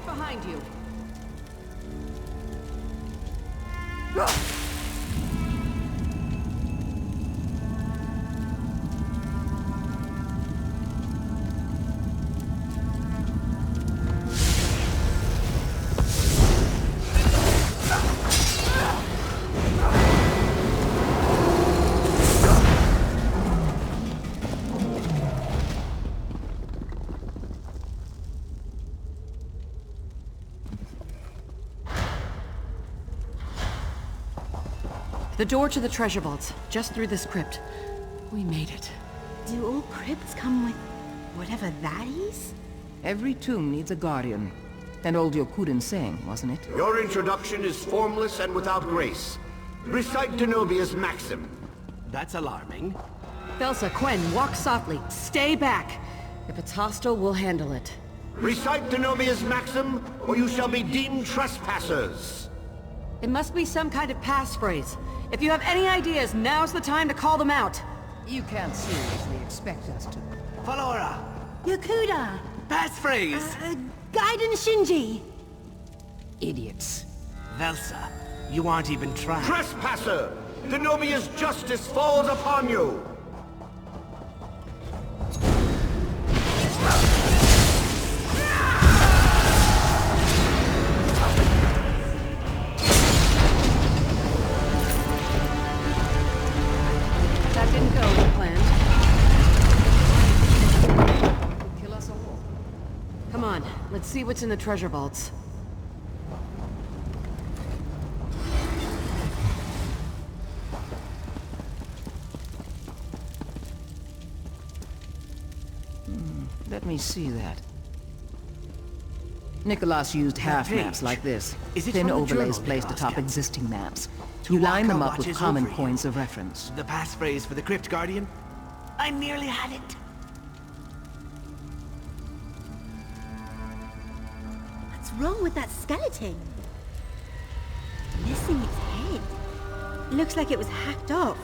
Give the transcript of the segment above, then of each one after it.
Behind you. The door to the treasure vaults, just through this crypt. We made it. Do all crypts come with whatever that is? Every tomb needs a guardian. And old Yokuden saying, wasn't it? Your introduction is formless and without grace. Recite Denobia's maxim. That's alarming. Felsa, Quen, walk softly. Stay back. If it's hostile, we'll handle it. Recite Denobia's maxim, or you shall be deemed trespassers. It must be some kind of passphrase. If you have any ideas, now's the time to call them out. You can't seriously expect us to. Folora! Yakuda! Passphrase! Gaiden Shinji! Idiots. Velsa, you aren't even trying. Trespasser! Denobia's justice falls upon you! That didn't go as planned. Kill us all. Come on, let's see what's in the treasure vaults. Let me see that. Nicholas used half maps like this. Thin overlays placed atop existing maps. You line them up with common points of reference. The passphrase for the Crypt Guardian? I nearly had it. What's wrong with that skeleton? Missing its head. Looks like it was hacked off.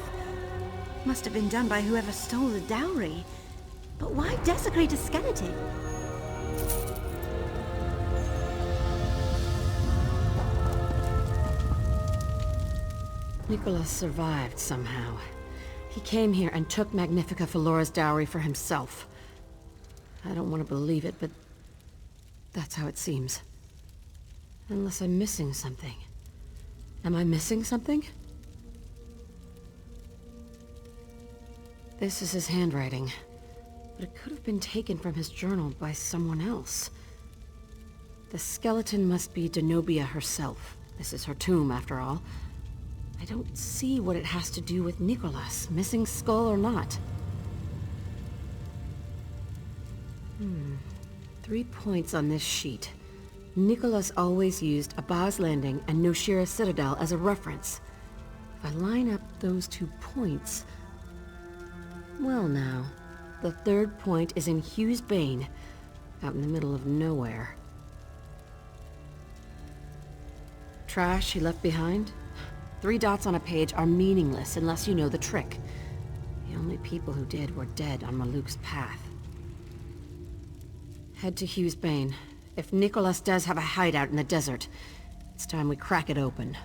Must have been done by whoever stole the dowry. But why desecrate a skeleton? Nicholas survived somehow. He came here and took Magnifica Felora's dowry for himself. I don't want to believe it, but that's how it seems. Unless I'm missing something. Am I missing something? This is his handwriting, but it could have been taken from his journal by someone else. The skeleton must be Denobia herself. This is her tomb, after all. I don't see what it has to do with Nicholas, missing skull or not. 3 points on this sheet. Nicholas always used Abaz Landing and Noshira Citadel as a reference. If I line up those 2 points... Well now, the 3rd point is in Hughes Bane, out in the middle of nowhere. Trash he left behind? 3 dots on a page are meaningless unless you know the trick. The only people who did were dead on Maluk's path. Head to Hughes Bane. If Nicholas does have a hideout in the desert, it's time we crack it open.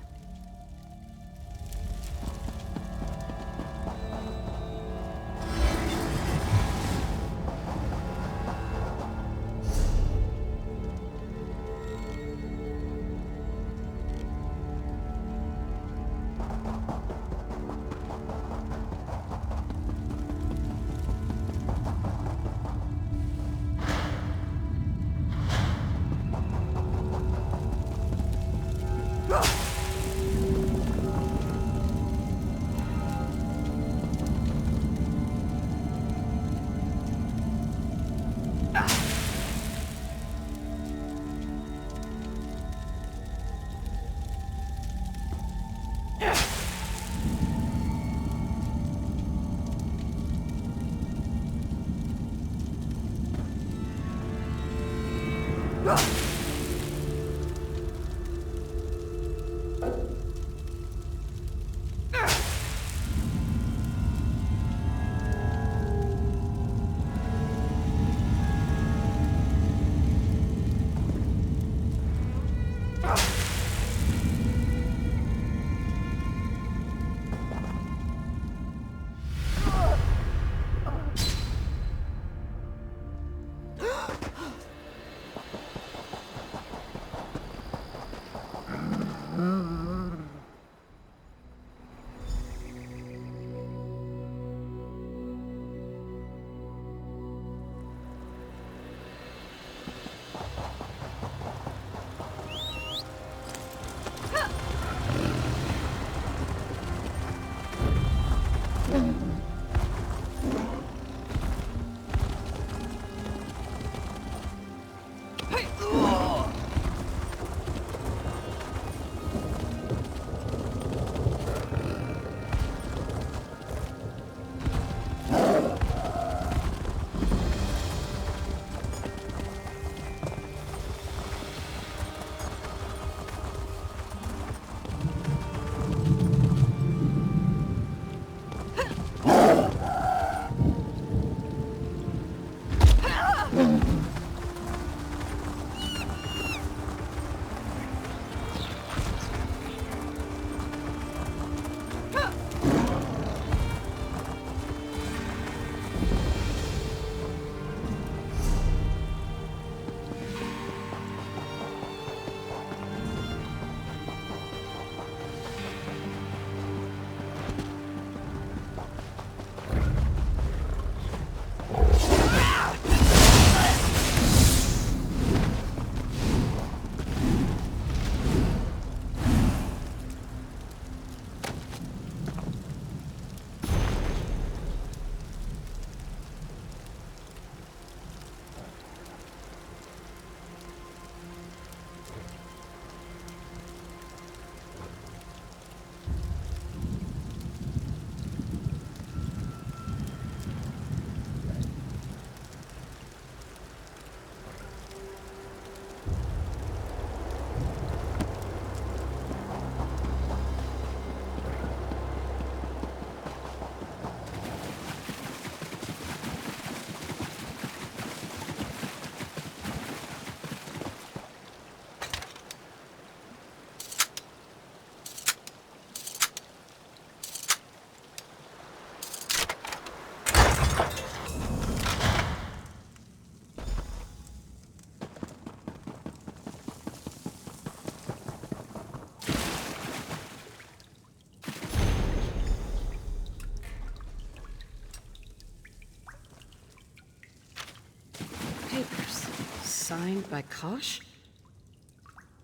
Papers. Signed by Kosh?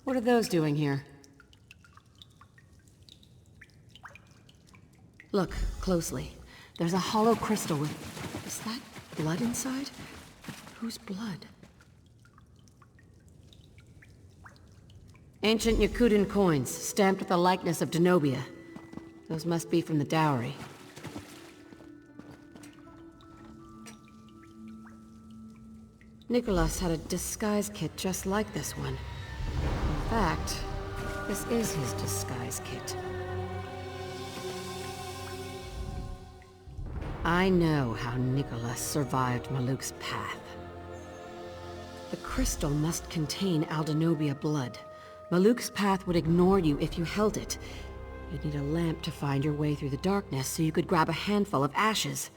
What are those doing here? Look closely. There's a hollow crystal with... Is that blood inside? Whose blood? Ancient Yakutan coins, stamped with the likeness of Denobia. Those must be from the dowry. Nicholas had a disguise kit just like this one. In fact, this is his disguise kit. I know how Nicholas survived Maluk's path. The crystal must contain Aldenobia blood. Maluk's path would ignore you if you held it. You'd need a lamp to find your way through the darkness so you could grab a handful of ashes.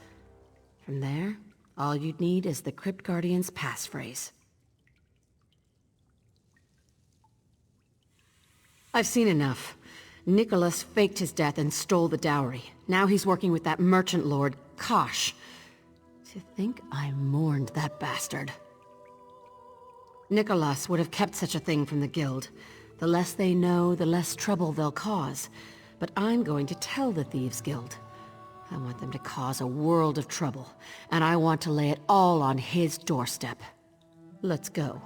From there, all you'd need is the Crypt Guardian's passphrase. I've seen enough. Nicholas faked his death and stole the dowry. Now he's working with that merchant lord, Kosh. To think I mourned that bastard. Nicholas would have kept such a thing from the guild. The less they know, the less trouble they'll cause. But I'm going to tell the Thieves' Guild. I want them to cause a world of trouble, and I want to lay it all on his doorstep. Let's go.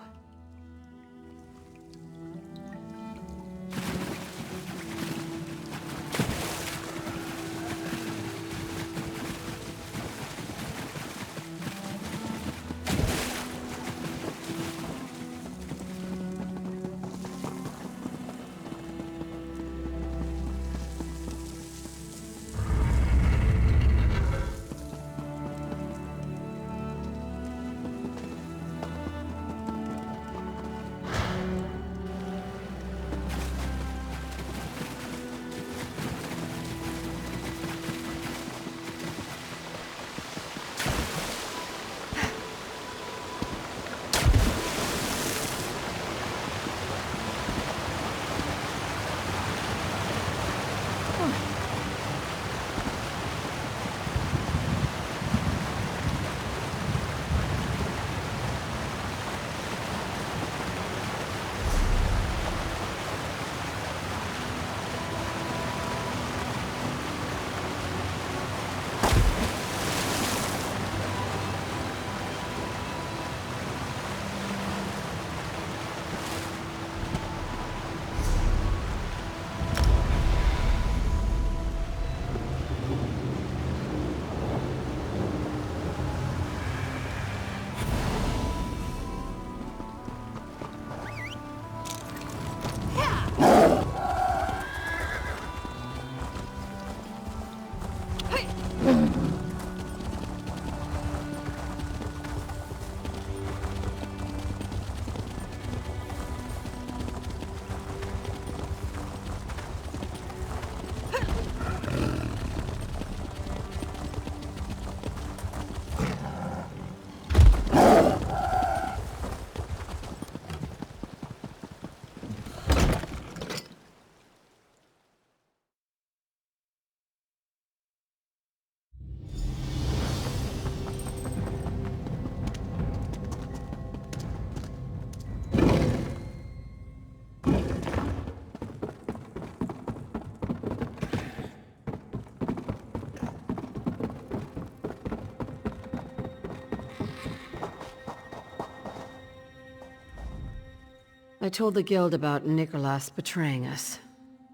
I told the guild about Nicholas betraying us.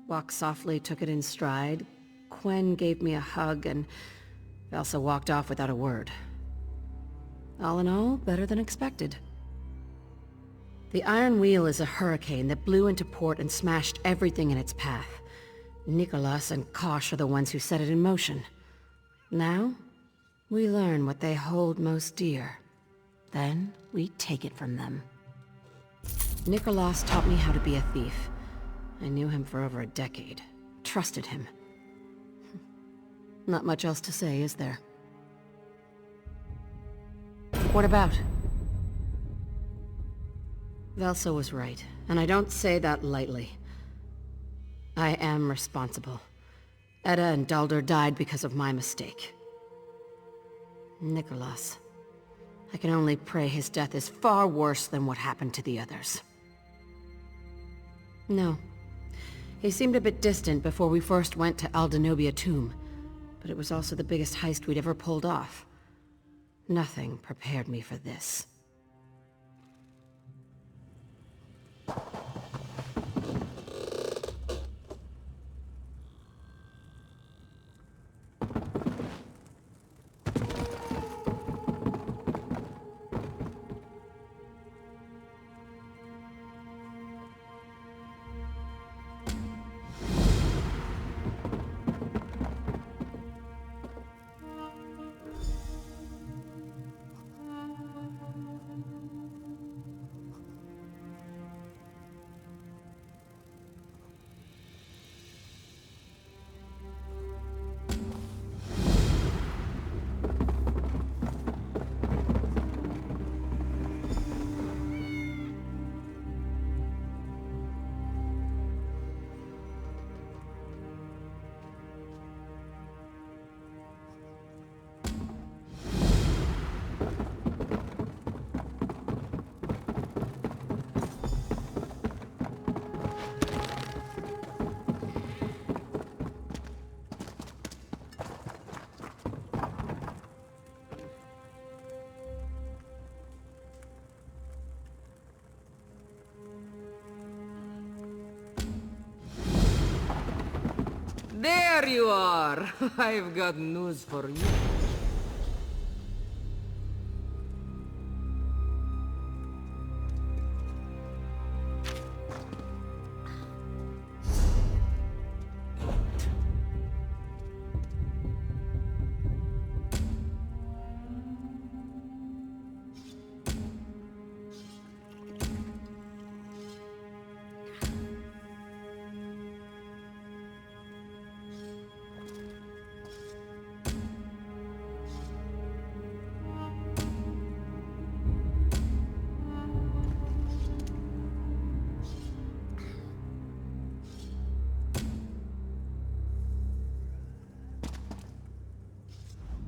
Walked softly took it in stride. Quen gave me a hug, and Elsa walked off without a word. All in all, better than expected. The Iron Wheel is a hurricane that blew into port and smashed everything in its path. Nicholas and Kosh are the ones who set it in motion. Now, we learn what they hold most dear. Then, we take it from them. Nicholas taught me how to be a thief. I knew him for over a decade. Trusted him. Not much else to say, is there? What about? Velsa was right, and I don't say that lightly. I am responsible. Edda and Dalder died because of my mistake. Nicholas. I can only pray his death is far worse than what happened to the others. No. He seemed a bit distant before we first went to Aldenobia Tomb, but it was also the biggest heist we'd ever pulled off. Nothing prepared me for this. There you are! I've got news for you.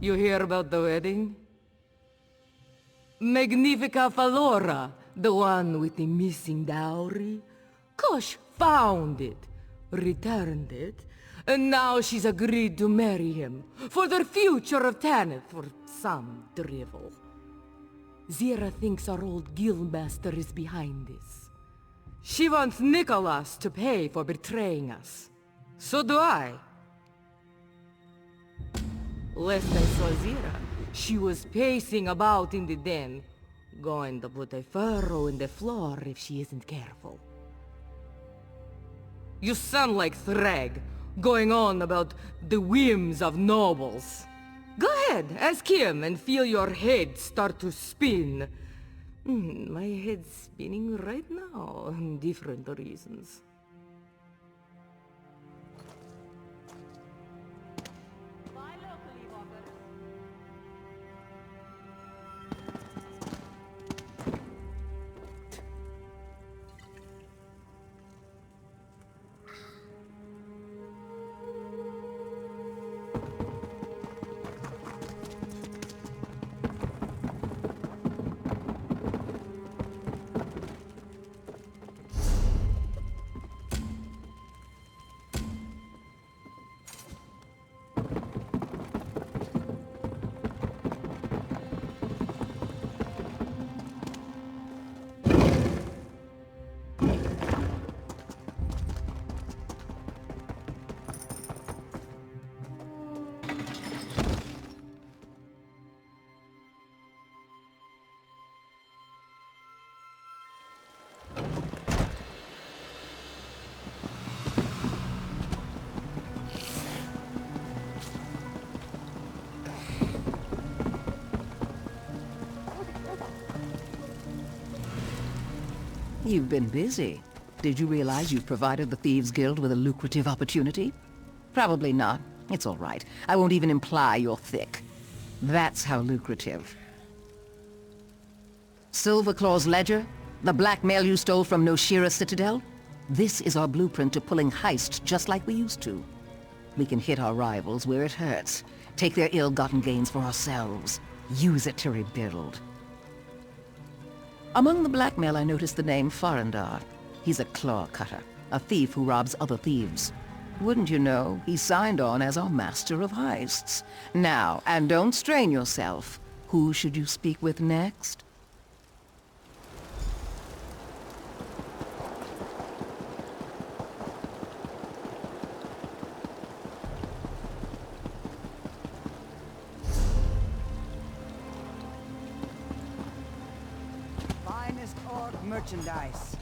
You hear about the wedding? Magnifica Falora, the one with the missing dowry. Kosh found it, returned it, and now she's agreed to marry him for the future of Tanith for some drivel. Zira thinks our old guildmaster is behind this. She wants Nicholas to pay for betraying us. So do I. Last I saw Zira, she was pacing about in the den, going to put a furrow in the floor if she isn't careful. You sound like Thrag, going on about the whims of nobles. Go ahead, ask him and feel your head start to spin. My head's spinning right now, different reasons. You've been busy. Did you realize you've provided the Thieves Guild with a lucrative opportunity? Probably not. It's all right. I won't even imply you're thick. That's how lucrative. Silverclaw's ledger? The blackmail you stole from Noshira Citadel? This is our blueprint to pulling heists just like we used to. We can hit our rivals where it hurts, take their ill-gotten gains for ourselves, use it to rebuild. Among the blackmail I noticed the name Farandar. He's a claw cutter, a thief who robs other thieves. Wouldn't you know, he signed on as our master of heists. Now, and don't strain yourself, who should you speak with next? Finest orc merchandise.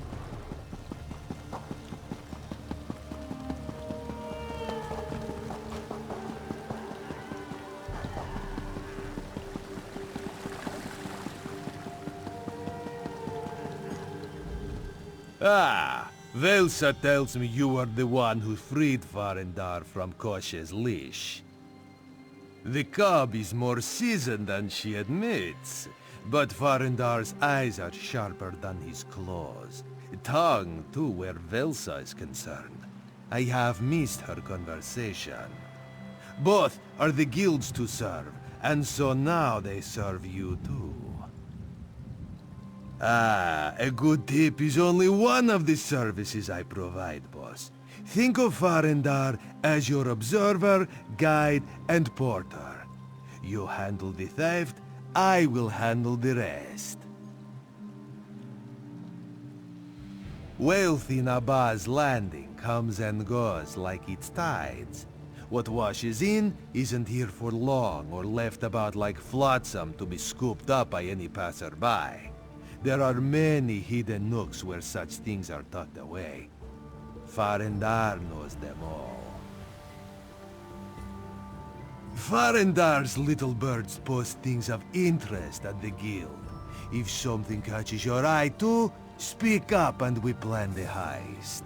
Ah, Velsa tells me you are the one who freed Farandar from Kosh's leash. The cub is more seasoned than she admits, but Farandar's eyes are sharper than his claws. Tongue, too, where Velsa is concerned. I have missed her conversation. Both are the guilds to serve, and so now they serve you too. Ah, a good tip is only one of the services I provide, boss. Think of Farandar as your observer, guide, and porter. You handle the theft, I will handle the rest. Wealth in Abba's Landing comes and goes like its tides. What washes in isn't here for long or left about like flotsam to be scooped up by any passerby. There are many hidden nooks where such things are tucked away. Farandar knows them all. Farandar's little birds post things of interest at the guild. If something catches your eye too, speak up and we plan the heist.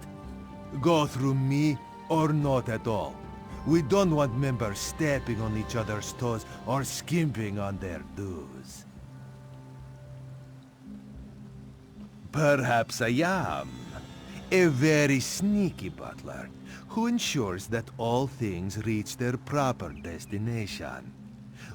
Go through me or not at all. We don't want members stepping on each other's toes or skimping on their dues. Perhaps I am. A very sneaky butler, who ensures that all things reach their proper destination.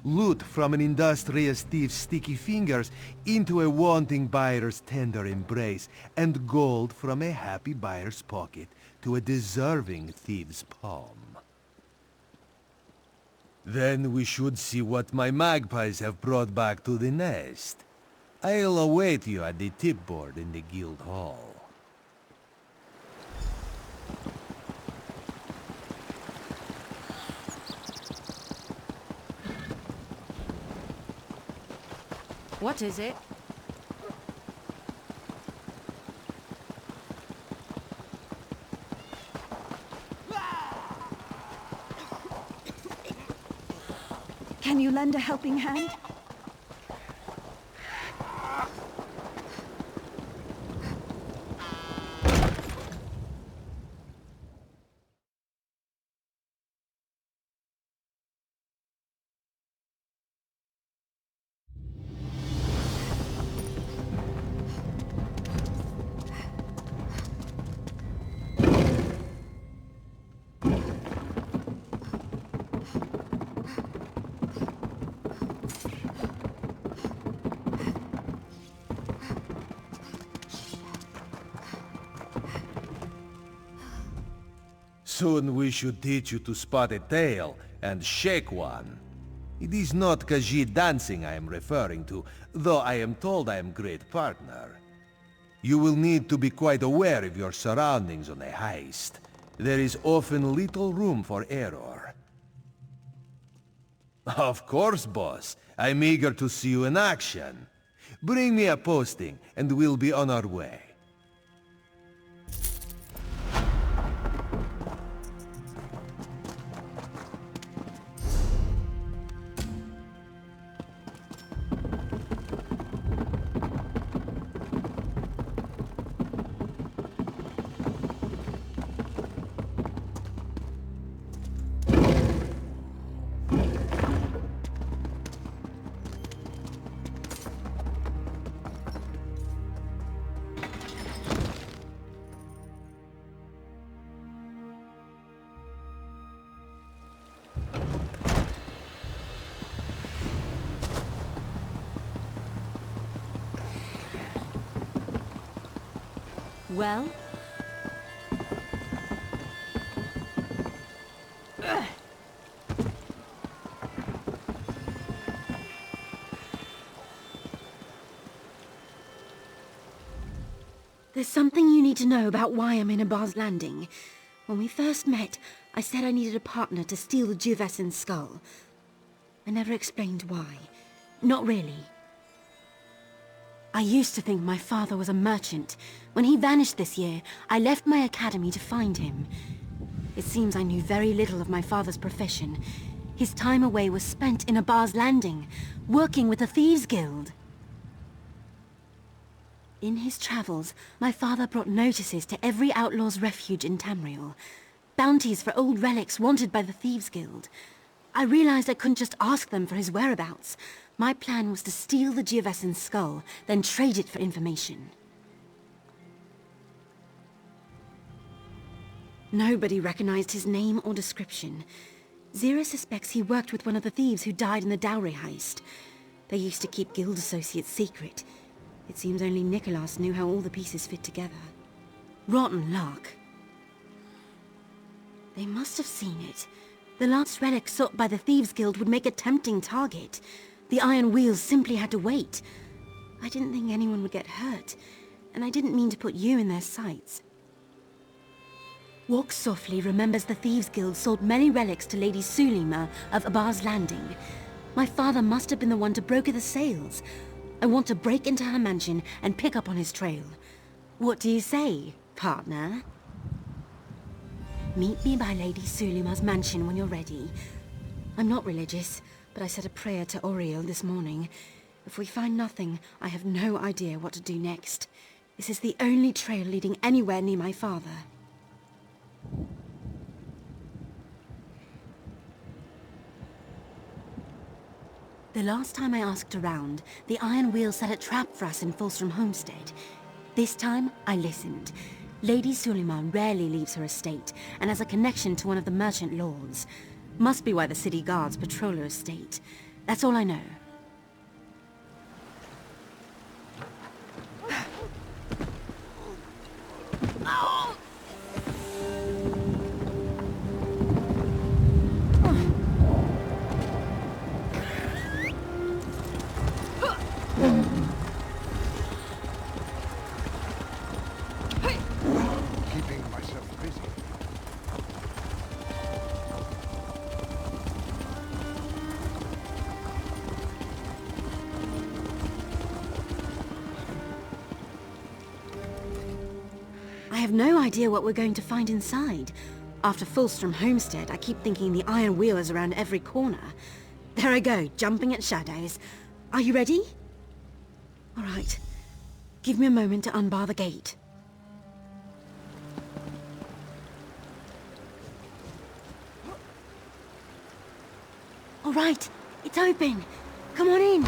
Loot from an industrious thief's sticky fingers into a wanting buyer's tender embrace, and gold from a happy buyer's pocket to a deserving thief's palm. Then we should see what my magpies have brought back to the nest. I'll await you at the tip board in the guild hall. What is it? Can you lend a helping hand? Soon we should teach you to spot a tail and shake one. It is not Khajiit dancing I am referring to, though I am told I am a great partner. You will need to be quite aware of your surroundings on a heist. There is often little room for error. Of course, boss. I'm eager to see you in action. Bring me a posting, and we'll be on our way. Well? There's something you need to know about why I'm in Abar's Landing. When we first met, I said I needed a partner to steal the Juvessen's skull. I never explained why. Not really. I used to think my father was a merchant. When he vanished this year, I left my academy to find him. It seems I knew very little of my father's profession. His time away was spent in Abar's Landing, working with the Thieves' Guild. In his travels, my father brought notices to every outlaw's refuge in Tamriel. Bounties for old relics wanted by the Thieves' Guild. I realized I couldn't just ask them for his whereabouts. My plan was to steal the Juvessen's skull, then trade it for information. Nobody recognized his name or description. Zira suspects he worked with one of the thieves who died in the dowry heist. They used to keep guild associates secret. It seems only Nicholas knew how all the pieces fit together. Rotten luck. They must have seen it. The last relic sought by the Thieves' Guild would make a tempting target. The iron wheels simply had to wait. I didn't think anyone would get hurt, and I didn't mean to put you in their sights. Walk Softly remembers the Thieves' Guild sold many relics to Lady Sulima of Abar's Landing. My father must have been the one to broker the sales. I want to break into her mansion and pick up on his trail. What do you say, partner? Meet me by Lady Sulima's mansion when you're ready. I'm not religious, but I said a prayer to Oriel this morning. If we find nothing, I have no idea what to do next. This is the only trail leading anywhere near my father. The last time I asked around, the Iron Wheel set a trap for us in Fulstrom Homestead. This time, I listened. Lady Sulima rarely leaves her estate, and has a connection to one of the merchant lords. Must be why the city guards patrol her estate. That's all I know. I have no idea what we're going to find inside. After Fulstrom Homestead, I keep thinking the Iron Wheel is around every corner. There I go, jumping at shadows. Are you ready? All right. Give me a moment to unbar the gate. All right, it's open. Come on in.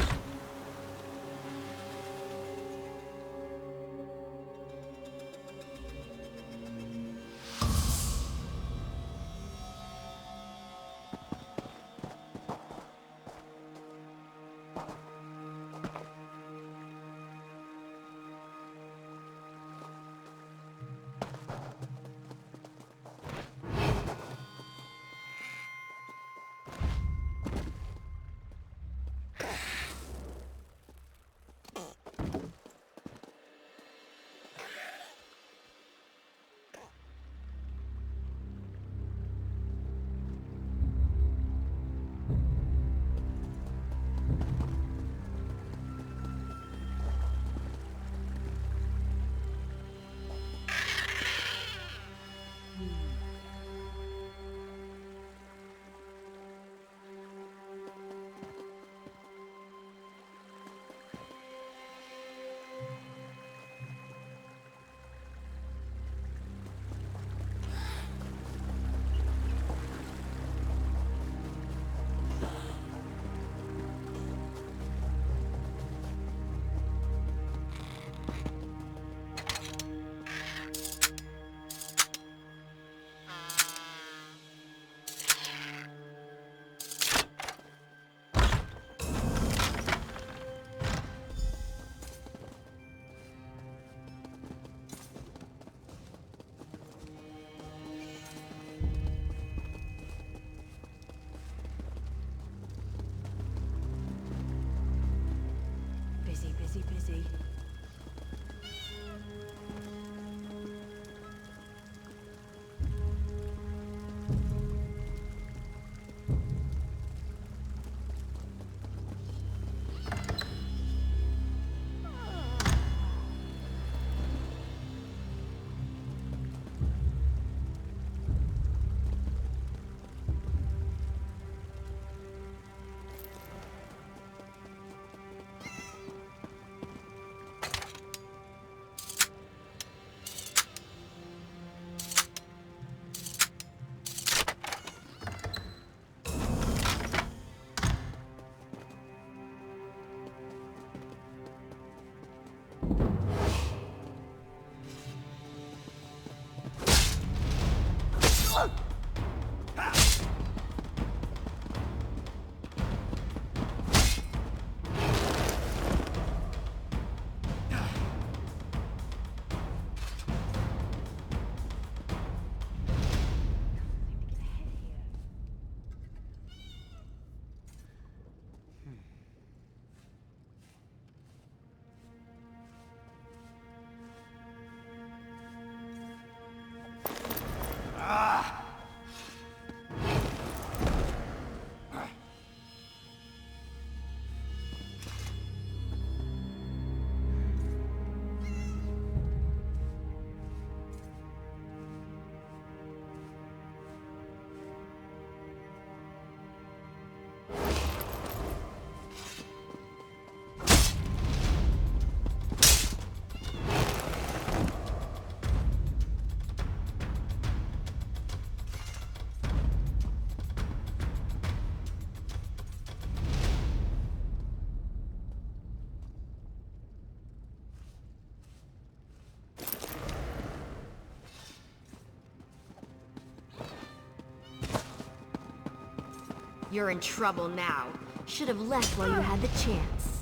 You're in trouble now. Should have left while you had the chance.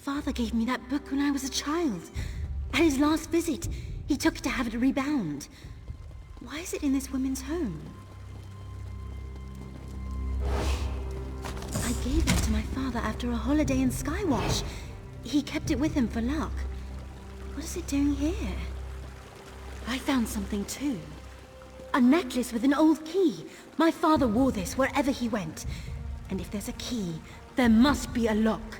Father gave me that book when I was a child. At his last visit, he took it to have it rebound. Why is it in this woman's home? I gave it to my father after a holiday in Skywatch. He kept it with him for luck. What is it doing here? I found something too. A necklace with an old key. My father wore this wherever he went. And if there's a key, there must be a lock.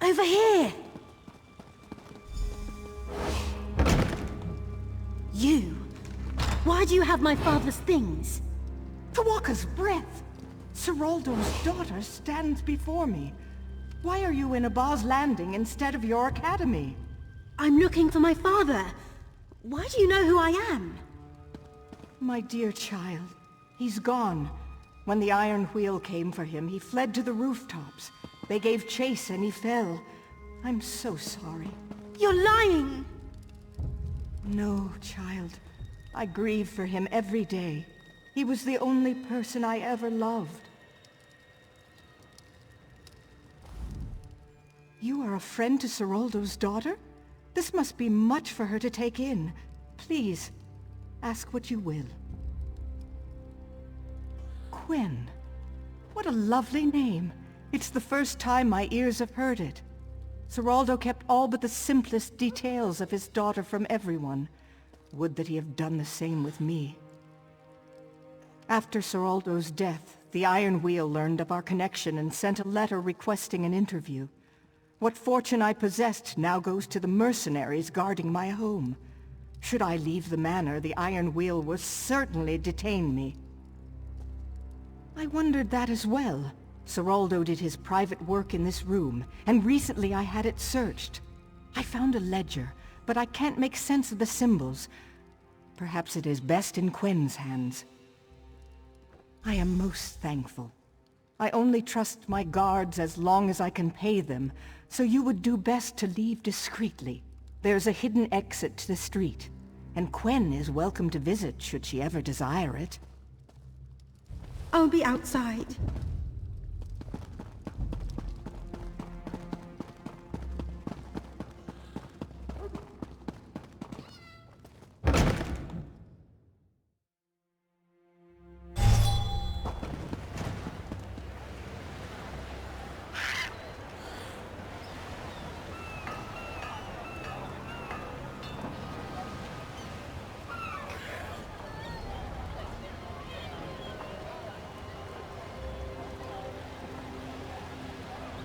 Over here! You! Why do you have my father's things? Tawaka's breath! Seraldo's daughter stands before me. Why are you in Abaz Landing instead of your academy? I'm looking for my father. Why do you know who I am? My dear child, he's gone. When the Iron Wheel came for him, he fled to the rooftops. They gave chase and he fell. I'm so sorry. You're lying! No, child. I grieve for him every day. He was the only person I ever loved. You are a friend to Seraldo's daughter? This must be much for her to take in. Please, ask what you will. Quinn. What a lovely name. It's the first time my ears have heard it. Seraldo kept all but the simplest details of his daughter from everyone. Would that he have done the same with me. After Seraldo's death, the Iron Wheel learned of our connection and sent a letter requesting an interview. What fortune I possessed now goes to the mercenaries guarding my home. Should I leave the manor, the Iron Wheel will certainly detain me. I wondered that as well. Seraldo did his private work in this room, and recently I had it searched. I found a ledger, but I can't make sense of the symbols. Perhaps it is best in Quen's hands. I am most thankful. I only trust my guards as long as I can pay them, so you would do best to leave discreetly. There's a hidden exit to the street, and Quen is welcome to visit should she ever desire it. I'll be outside.